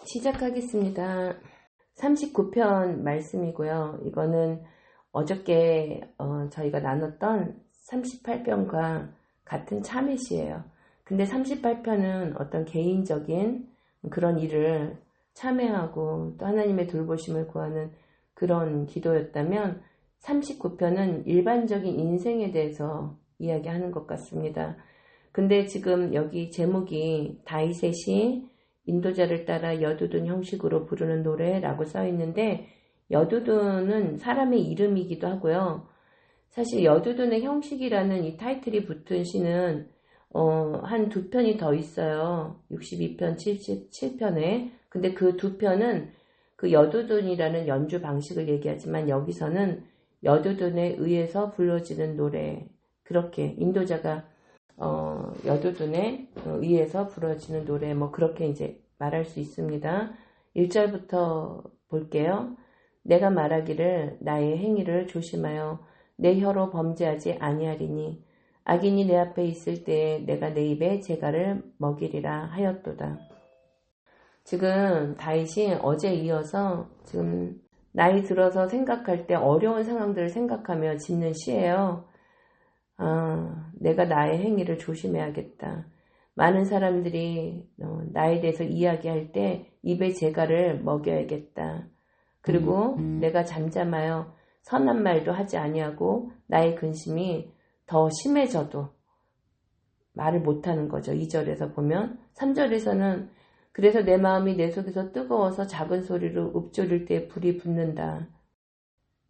시작하겠습니다. 39편 말씀이고요. 이거는 어저께 저희가 나눴던 38편과 같은 참회시예요. 근데 38편은 어떤 개인적인 그런 일을 참회하고 또 하나님의 돌보심을 구하는 그런 기도였다면 39편은 일반적인 인생에 대해서 이야기하는 것 같습니다. 근데 지금 여기 제목이 다윗의 시 인도자를 따라 여두둔 형식으로 부르는 노래라고 써 있는데, 여두둔은 사람의 이름이기도 하고요. 사실 여두둔의 형식이라는 이 타이틀이 붙은 시는 한 두 편이 더 있어요. 62편, 77편에. 근데 그 두 편은 그 여두둔이라는 연주 방식을 얘기하지만 여기서는 여두둔에 의해서 불러지는 노래, 그렇게 인도자가 여두둔에 의해서 부러지는 노래, 그렇게 이제 말할 수 있습니다. 1절부터 볼게요. 내가 말하기를 나의 행위를 조심하여 내 혀로 범죄하지 아니하리니 악인이 내 앞에 있을 때에 내가 내 입에 재갈을 먹이리라 하였도다. 지금 다윗이 어제 이어서 지금 나이 들어서 생각할 때 어려운 상황들을 생각하며 짓는 시예요. 내가 나의 행위를 조심해야겠다. 많은 사람들이 나에 대해서 이야기할 때 입에 재갈을 먹여야겠다. 그리고 내가 잠잠하여 선한 말도 하지 아니하고 나의 근심이 더 심해져도 말을 못하는 거죠. 2절에서 보면. 3절에서는 그래서 내 마음이 내 속에서 뜨거워서 작은 소리로 읊조릴 때 불이 붙는다.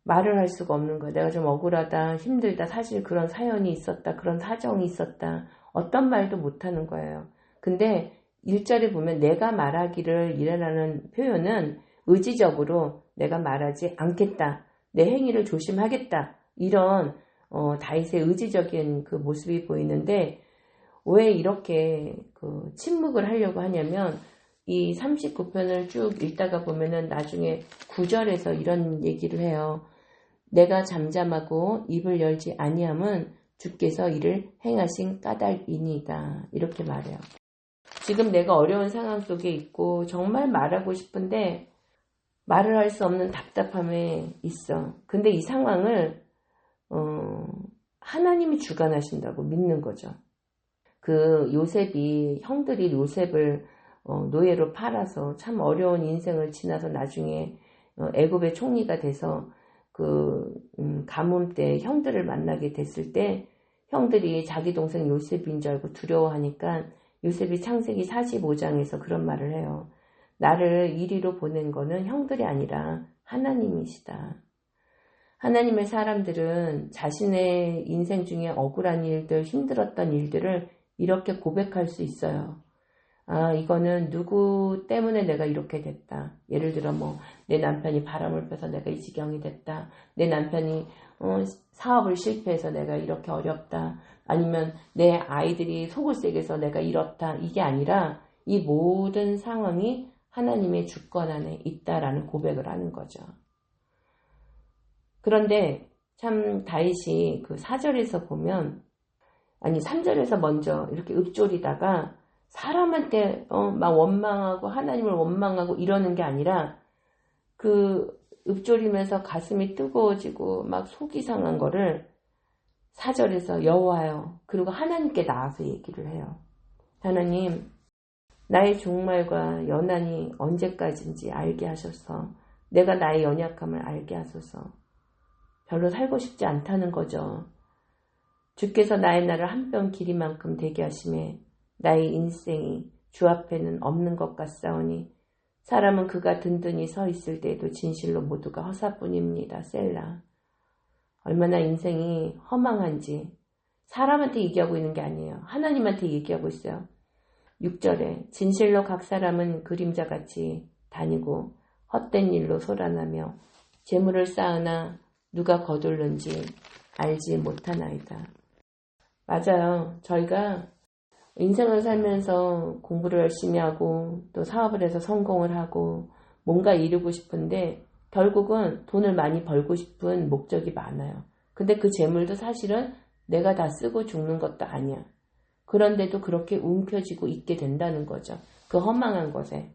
말을 할 수가 없는 거야. 내가 좀 억울하다, 힘들다, 사실 그런 사연이 있었다, 그런 사정이 있었다. 어떤 말도 못하는 거예요. 근데 1절에 보면 내가 말하기를 이라는 표현은 의지적으로 내가 말하지 않겠다, 내 행위를 조심하겠다, 이런 다윗의 의지적인 그 모습이 보이는데, 왜 이렇게 침묵을 하려고 하냐면 이 39편을 쭉 읽다가 보면은 나중에 9절에서 이런 얘기를 해요. 내가 잠잠하고 입을 열지 아니함은 주께서 이를 행하신 까닭이니이다. 이렇게 말해요. 지금 내가 어려운 상황 속에 있고 정말 말하고 싶은데 말을 할 수 없는 답답함에 있어. 근데 이 상황을 하나님이 주관하신다고 믿는 거죠. 그 요셉이, 형들이 요셉을 노예로 팔아서 참 어려운 인생을 지나서 나중에 애굽의 총리가 돼서 가뭄 때 형들을 만나게 됐을 때 형들이 자기 동생 요셉인 줄 알고 두려워하니까 요셉이 창세기 45장에서 그런 말을 해요. 나를 이리로 보낸 거는 형들이 아니라 하나님이시다. 하나님의 사람들은 자신의 인생 중에 억울한 일들, 힘들었던 일들을 이렇게 고백할 수 있어요. 이거는 누구 때문에 내가 이렇게 됐다. 예를 들어 내 남편이 바람을 펴서 내가 이 지경이 됐다. 내 남편이 사업을 실패해서 내가 이렇게 어렵다. 아니면 내 아이들이 속을 새겨서 내가 이렇다. 이게 아니라 이 모든 상황이 하나님의 주권 안에 있다라는 고백을 하는 거죠. 그런데 참 다윗이 그 4절에서 보면, 3절에서 먼저 이렇게 읊조리다가 사람한테 막 원망하고 하나님을 원망하고 이러는 게 아니라 그 읊조리면서 가슴이 뜨거워지고 막 속이 상한 거를 4절에서 여호와여, 그리고 하나님께 나와서 얘기를 해요. 하나님, 나의 종말과 연한이 언제까지인지 알게 하셔서 내가 나의 연약함을 알게 하소서. 별로 살고 싶지 않다는 거죠. 주께서 나의 날을 한 뼘 길이만큼 되게 하심에 나의 인생이 주 앞에는 없는 것 같사오니 사람은 그가 든든히 서 있을 때에도 진실로 모두가 허사뿐입니다. 셀라. 얼마나 인생이 허망한지 사람한테 얘기하고 있는 게 아니에요. 하나님한테 얘기하고 있어요. 6절에 진실로 각 사람은 그림자같이 다니고 헛된 일로 소란하며 재물을 쌓으나 누가 거둘는지 알지 못하나이다. 맞아요. 저희가 인생을 살면서 공부를 열심히 하고 또 사업을 해서 성공을 하고 뭔가 이루고 싶은데 결국은 돈을 많이 벌고 싶은 목적이 많아요. 근데 그 재물도 사실은 내가 다 쓰고 죽는 것도 아니야. 그런데도 그렇게 움켜쥐고 있게 된다는 거죠. 그 허망한 것에.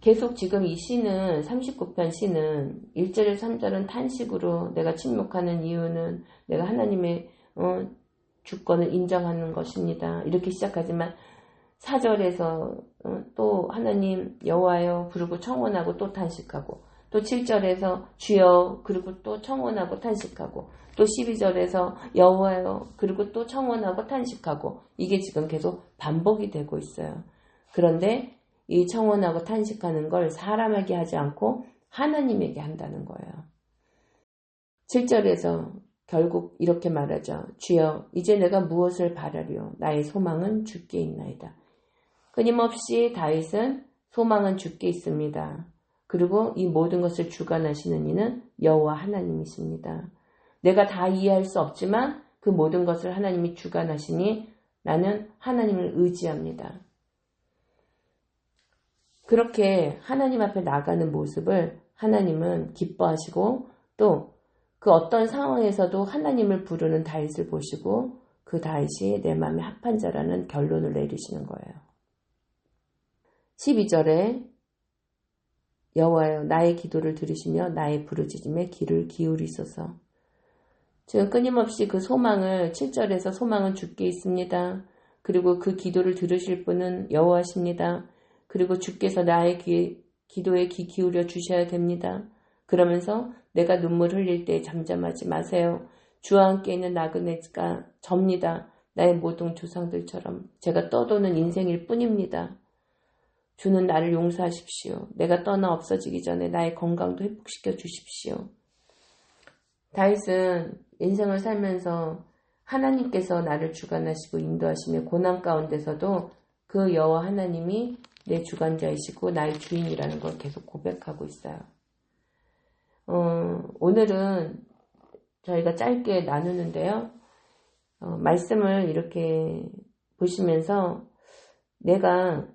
계속 지금 이 시는 39편 시는 1절에서 3절은 탄식으로 내가 침묵하는 이유는 내가 하나님의 주권을 인정하는 것입니다. 이렇게 시작하지만 4절에서 또 하나님 여호와여 부르고 청원하고 또 탄식하고, 또 7절에서 주여 그리고 또 청원하고 탄식하고, 또 12절에서 여호와여 그리고 또 청원하고 탄식하고, 이게 지금 계속 반복이 되고 있어요. 그런데 이 청원하고 탄식하는 걸 사람에게 하지 않고 하나님에게 한다는 거예요. 7절에서 결국 이렇게 말하죠. 주여 이제 내가 무엇을 바라리요? 나의 소망은 주께 있나이다. 끊임없이 다윗은 소망은 주께 있습니다. 그리고 이 모든 것을 주관하시는 이는 여호와 하나님이십니다. 내가 다 이해할 수 없지만 그 모든 것을 하나님이 주관하시니 나는 하나님을 의지합니다. 그렇게 하나님 앞에 나가는 모습을 하나님은 기뻐하시고, 또 그 어떤 상황에서도 하나님을 부르는 다윗을 보시고 그 다윗이 내 마음에 합한 자라는 결론을 내리시는 거예요. 12절에 여호와여 나의 기도를 들으시며 나의 부르짖음에 귀를 기울이소서. 지금 끊임없이 그 소망을 7절에서 소망은 주께 있습니다. 그리고 그 기도를 들으실 분은 여호와십니다. 그리고 주께서 나의 기도에 귀 기울여 주셔야 됩니다. 그러면서 내가 눈물 흘릴 때 잠잠하지 마세요. 주와 함께 있는 나그네가 접니다. 나의 모든 조상들처럼 제가 떠도는 인생일 뿐입니다. 주는 나를 용서하십시오. 내가 떠나 없어지기 전에 나의 건강도 회복시켜 주십시오. 다윗은 인생을 살면서 하나님께서 나를 주관하시고 인도하시며 고난 가운데서도 그 여호와 하나님이 내 주관자이시고 나의 주인이라는 걸 계속 고백하고 있어요. 오늘은 저희가 짧게 나누는데요. 말씀을 이렇게 보시면서 내가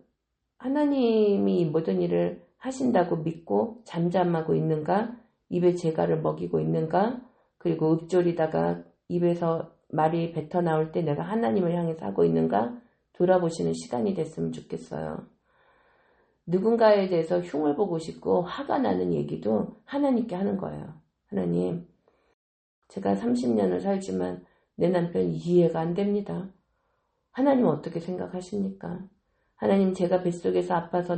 하나님이 이 모든 일을 하신다고 믿고 잠잠하고 있는가? 입에 재갈을 먹이고 있는가? 그리고 읊조리다가 입에서 말이 뱉어 나올 때 내가 하나님을 향해서 하고 있는가? 돌아보시는 시간이 됐으면 좋겠어요. 누군가에 대해서 흉을 보고 싶고 화가 나는 얘기도 하나님께 하는 거예요. 하나님, 제가 30년을 살지만 내 남편 이해가 안 됩니다. 하나님 어떻게 생각하십니까? 하나님, 제가 뱃속에서 아파서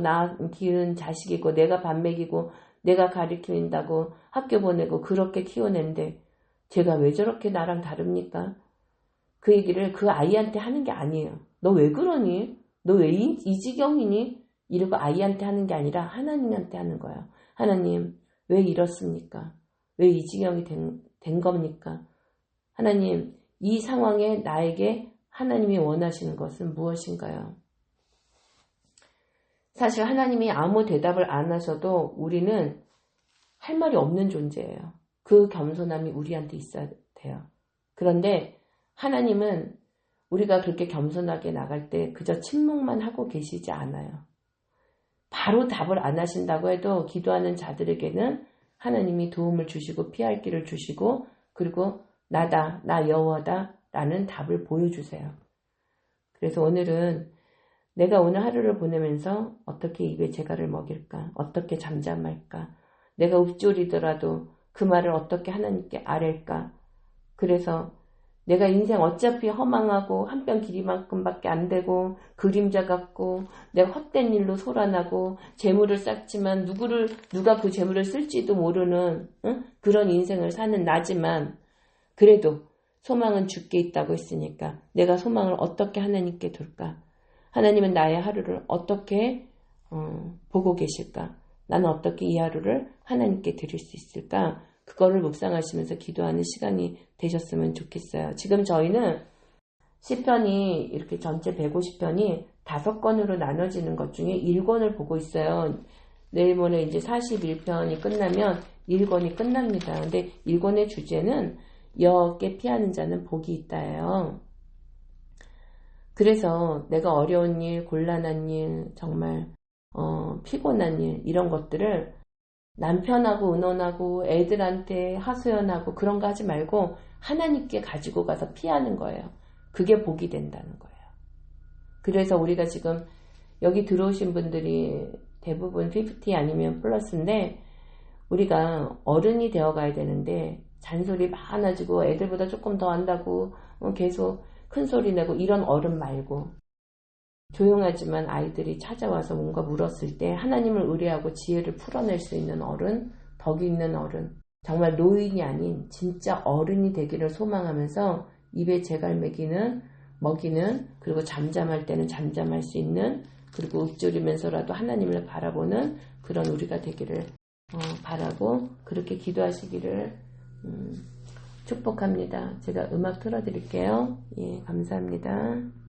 키운 자식이고 내가 밥 먹이고 내가 가르친다고 학교 보내고 그렇게 키워낸데 제가 왜 저렇게 나랑 다릅니까? 그 얘기를 그 아이한테 하는 게 아니에요. 너 왜 그러니? 너 왜 이 지경이니? 이러고 아이한테 하는 게 아니라 하나님한테 하는 거예요. 하나님, 왜 이렇습니까? 왜 이 지경이 된 겁니까? 하나님, 이 상황에 나에게 하나님이 원하시는 것은 무엇인가요? 사실 하나님이 아무 대답을 안 하셔도 우리는 할 말이 없는 존재예요. 그 겸손함이 우리한테 있어야 돼요. 그런데 하나님은 우리가 그렇게 겸손하게 나갈 때 그저 침묵만 하고 계시지 않아요. 바로 답을 안 하신다고 해도 기도하는 자들에게는 하나님이 도움을 주시고 피할 길을 주시고, 그리고 나다, 나 여호와다 라는 답을 보여주세요. 그래서 오늘은 내가 오늘 하루를 보내면서 어떻게 입에 재갈을 먹일까? 어떻게 잠잠할까? 내가 읊조리더라도 그 말을 어떻게 하나님께 아랠까? 그래서 내가 인생 어차피 허망하고 한 뼘 길이만큼밖에 안 되고 그림자 같고 내가 헛된 일로 소란하고 재물을 쌓지만 누가 그 재물을 쓸지도 모르는 그런 인생을 사는 나지만, 그래도 소망은 주께 있다고 했으니까 내가 소망을 어떻게 하나님께 둘까? 하나님은 나의 하루를 어떻게 보고 계실까? 나는 어떻게 이 하루를 하나님께 드릴 수 있을까? 그거를 묵상하시면서 기도하는 시간이 되셨으면 좋겠어요. 지금 저희는 시편이 이렇게 전체 150편이 5권으로 나눠지는 것 중에 1권을 보고 있어요. 내일 모레 이제 41편이 끝나면 1권이 끝납니다. 근데 1권의 주제는 여호와께 피하는 자는 복이 있다예요. 그래서 내가 어려운 일, 곤란한 일, 정말 피곤한 일, 이런 것들을 남편하고 의논하고 애들한테 하소연하고 그런 거 하지 말고 하나님께 가지고 가서 피하는 거예요. 그게 복이 된다는 거예요. 그래서 우리가 지금 여기 들어오신 분들이 대부분 50 아니면 플러스인데 우리가 어른이 되어 가야 되는데 잔소리 많아지고 애들보다 조금 더 한다고 계속 큰 소리 내고 이런 어른 말고 조용하지만 아이들이 찾아와서 뭔가 물었을 때 하나님을 의뢰하고 지혜를 풀어낼 수 있는 어른, 덕이 있는 어른, 정말 노인이 아닌 진짜 어른이 되기를 소망하면서 입에 재갈 먹이는 그리고 잠잠할 때는 잠잠할 수 있는 그리고 읊조리면서라도 하나님을 바라보는 그런 우리가 되기를 바라고 그렇게 기도하시기를 축복합니다. 제가 음악 틀어드릴게요. 예, 감사합니다.